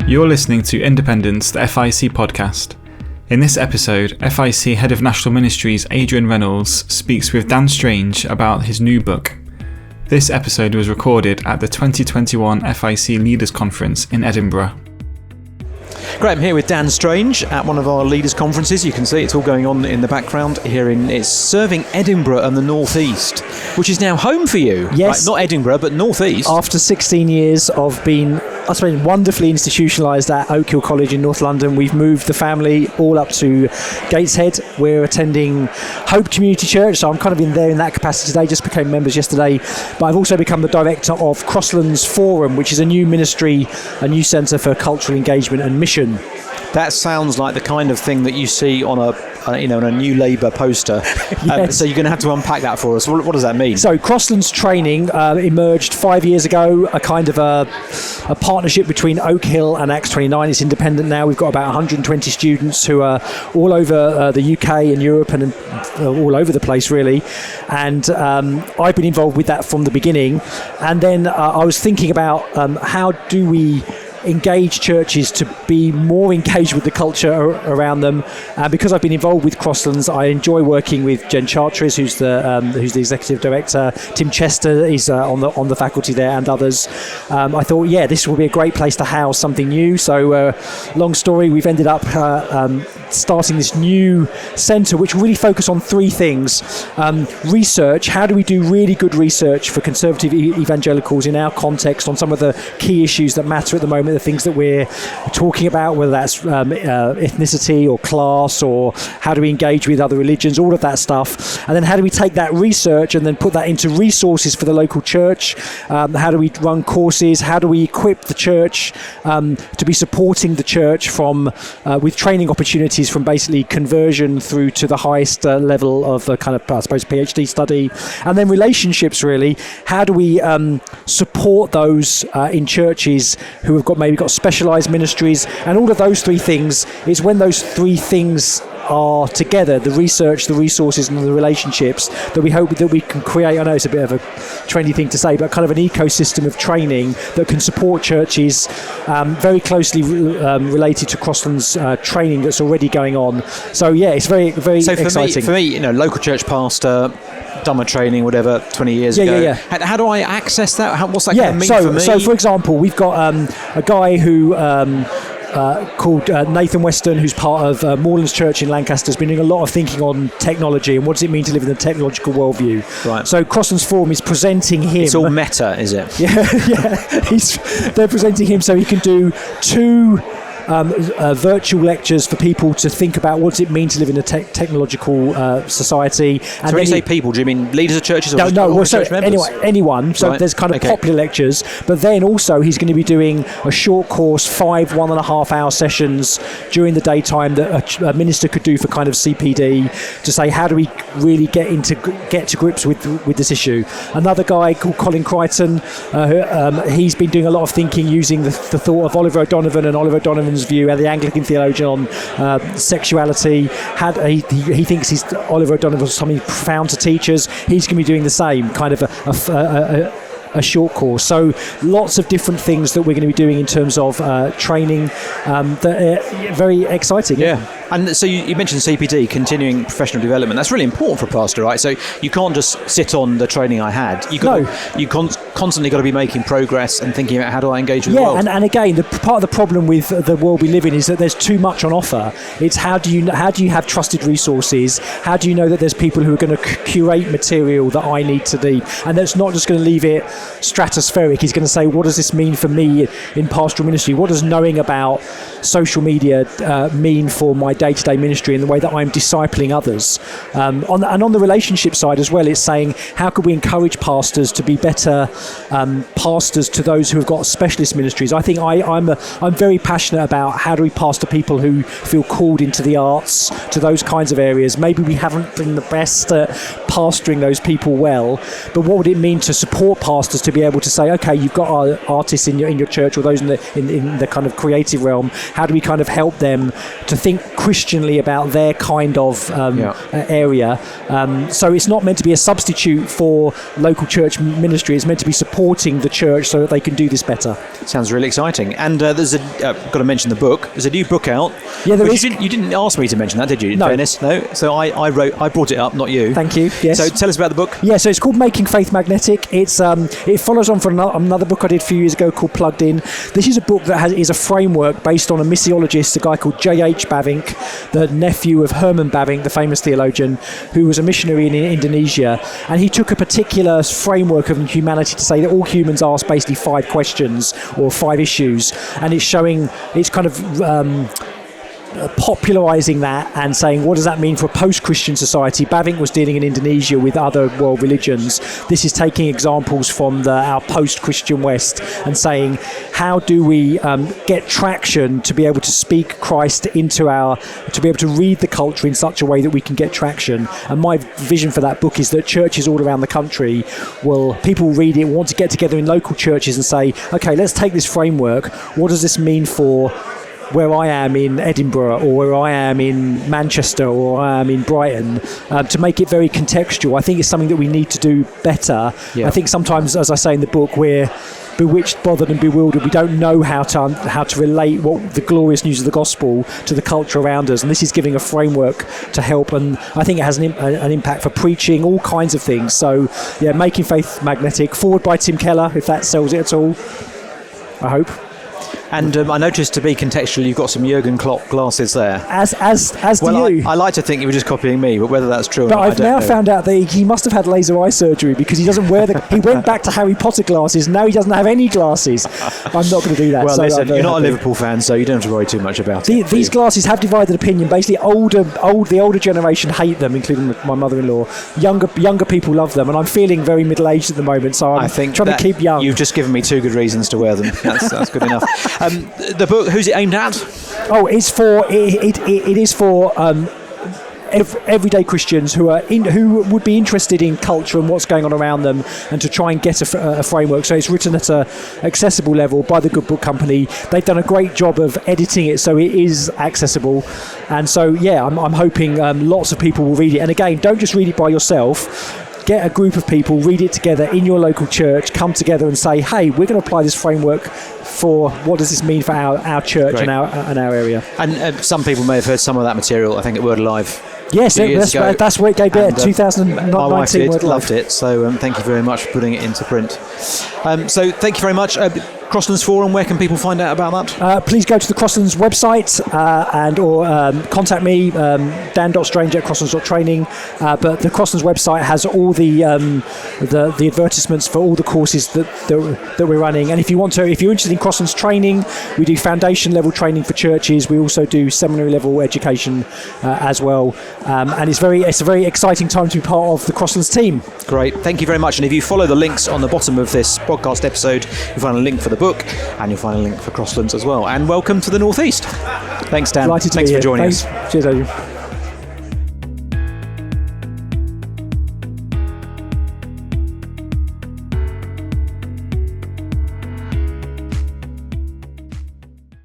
You're listening to Independence, the FIEC podcast. In this episode, FIEC Head of National Ministries Adrian Reynolds speaks with Dan Strange about his new book. This episode was recorded at the 2021 FIEC Leaders Conference in Edinburgh. Great, I'm here with Dan Strange at one of our leaders' conferences. You can see it's all going on in the background here. It's serving Edinburgh and the North East, which is now home for you. Yes. Right, not Edinburgh, but North East. After 16 years of being, I suppose, wonderfully institutionalised at Oak Hill College in North London, we've moved the family all up to Gateshead. We're attending Hope Community Church, so I'm kind of in that capacity today. Just became members yesterday, but I've also become the director of Crosslands Forum, which is a new ministry, a new centre for cultural engagement and mission. That sounds like the kind of thing that you see on a New Labour poster. Yes. So you're going to have to unpack that for us. What does that mean? So Crosslands Training emerged 5 years ago, a kind of a partnership between Oak Hill and Acts 29. It's independent now. We've got about 120 students who are all over the UK and Europe and all over the place, really. And I've been involved with that from the beginning. And then I was thinking about how do we engage churches to be more engaged with the culture around them. Because I've been involved with Crosslands, I enjoy working with Jen Chartres, who's the executive director. Tim Chester is on the faculty there, and others. I thought, this will be a great place to house something new. So, long story, we've ended up starting this new centre, which will really focus on three things: research. How do we do really good research for conservative evangelicals in our context on some of the key issues that matter at the moment? The things that we're talking about, whether that's ethnicity or class, or how do we engage with other religions, all of that stuff. And then how do we take that research and then put that into resources for the local church? How do we run courses? How do we equip the church to be supporting the church from with training opportunities from basically conversion through to the highest level of a kind of, I suppose, PhD study? And then relationships, really. How do we support those in churches who have maybe got specialised ministries? And all of those three things is when those three things are together, the research, the resources and the relationships, that we hope that we can create. I know it's a bit of a trendy thing to say, but kind of an ecosystem of training that can support churches, very closely related to Crosslands training that's already going on. So it's very, very exciting. For me, local church pastor, done my training, whatever, 20 years ago. Yeah. How do I access that? What's that going to mean for me? So, for example, we've got a guy who called Nathan Weston, who's part of Moorlands Church in Lancaster, has been doing a lot of thinking on technology and what does it mean to live in a technological worldview. Right. So Crosslands Forum is presenting him. It's all meta, is it? Yeah. They're presenting him so he can do two virtual lectures for people to think about what does it mean to live in a technological society. And so when you say people, do you mean leaders of churches or church members? Anyone. So there's kind of popular lectures, but then also he's going to be doing a short course, 1.5 hour sessions during the daytime that a minister could do for kind of CPD to say, how do we really get to grips with this issue? Another guy called Colin Crichton, he's been doing a lot of thinking using the thought of Oliver O'Donovan and Oliver O'Donovan's view, and the Anglican theologian on sexuality. He thinks Oliver O'Donovan was something profound to teachers. He's going to be doing the same kind of a short course. So lots of different things that we're going to be doing in terms of training that are very exciting. Yeah. And so you mentioned CPD, continuing professional development. That's really important for a pastor, right? So you can't just sit on the training I had. You constantly got to be making progress and thinking about how do I engage with the world. And again, part of the problem with the world we live in is that there's too much on offer. It's how do you have trusted resources? How do you know that there's people who are going to curate material that I need to do? And that's not just going to leave it stratospheric. He's going to say, what does this mean for me in pastoral ministry? What does knowing about social media mean for my day-to-day ministry and the way that I'm discipling others? On the relationship side as well, it's saying, how could we encourage pastors to be better pastors to those who have got specialist ministries? I think I'm very passionate about how do we pastor people who feel called into the arts, to those kinds of areas. Maybe we haven't been the best at pastoring those people well, but what would it mean to support pastors to be able to say, okay, you've got artists in your church or those in the kind of creative realm. How do we kind of help them to think Christianly about their kind of area. So it's not meant to be a substitute for local church ministry. It's meant to be supporting the church so that they can do this better. Sounds really exciting. And there's got to mention the book. There's a new book out. Yeah, there is. You didn't ask me to mention that, did you? In no. fairness, no. So I brought it up, not you. Thank you. Yes. So tell us about the book. Yeah, so it's called Making Faith Magnetic. It's it follows on from another book I did a few years ago called Plugged In. This is a book that is a framework based on a missiologist, a guy called J.H. Bavinck, the nephew of Herman Bavinck, the famous theologian, who was a missionary in Indonesia. And he took a particular framework of humanity to say that all humans ask basically 5 questions or 5 issues. And it's kind of popularising that and saying, what does that mean for a post-Christian society? Bavinck was dealing in Indonesia with other world religions. This is taking examples from our post-Christian West and saying, how do we get traction to be able to speak Christ to be able to read the culture in such a way that we can get traction? And my vision for that book is that churches all around the country people read it, want to get together in local churches and say, okay, let's take this framework. What does this mean for where I am in Edinburgh, or where I am in Manchester, or I am in Brighton, to make it very contextual? I think it's something that we need to do better. Yeah. I think sometimes, as I say in the book, we're bewitched, bothered and bewildered. We don't know how to relate the glorious news of the gospel to the culture around us, and this is giving a framework to help, and I think it has an impact for preaching, all kinds of things. So yeah, Making Faith Magnetic, forward by Tim Keller, if that sells it at all, I hope. And I noticed, to be contextual, you've got some Jurgen Klopp glasses there. As do you. I like to think you were just copying me, but whether that's true or not, I don't know. I've now found out that he must have had laser eye surgery, because he doesn't wear he went back to Harry Potter glasses, now he doesn't have any glasses. I'm not going to do that. Well, listen, you're not a Liverpool fan, so you don't have to worry too much about it. These glasses have divided opinion. Basically, the older generation hate them, including my mother-in-law. Younger people love them, and I'm feeling very middle-aged at the moment, so I'm trying to keep young. You've just given me 2 good reasons to wear them. That's good enough. The book, who's it aimed at? Oh, it is for everyday Christians who would be interested in culture and what's going on around them, and to try and get a framework. So it's written at a accessible level by the Good Book Company. They've done a great job of editing it so it is accessible, and so yeah, I'm hoping lots of people will read it. And again, don't just read it by yourself. Get a group of people, read it together in your local church, come together and say, hey, we're going to apply this framework for what does this mean for our church and our area. And some people may have heard some of that material, I think, at Word Alive. Yes, that's where it gave birth. 2019 my wife Word Alive. Loved it, so thank you very much for putting it into print. So thank you very much. Crosslands Forum, where can people find out about that? Please go to the Crosslands website or contact me, dan.strange@crosslands.training. But the Crosslands website has all the advertisements for all the courses that we're running. And if you're interested in Crosslands training, we do foundation level training for churches. We also do seminary level education as well. And it's a very exciting time to be part of the Crosslands team. Great, thank you very much. And if you follow the links on the bottom of this podcast episode, you'll find a link for the book, and you'll find a link for Crosslands as well. And welcome to the Northeast. Thanks, Dan. Delighted to Thanks be for joining us. Cheers, Adrian.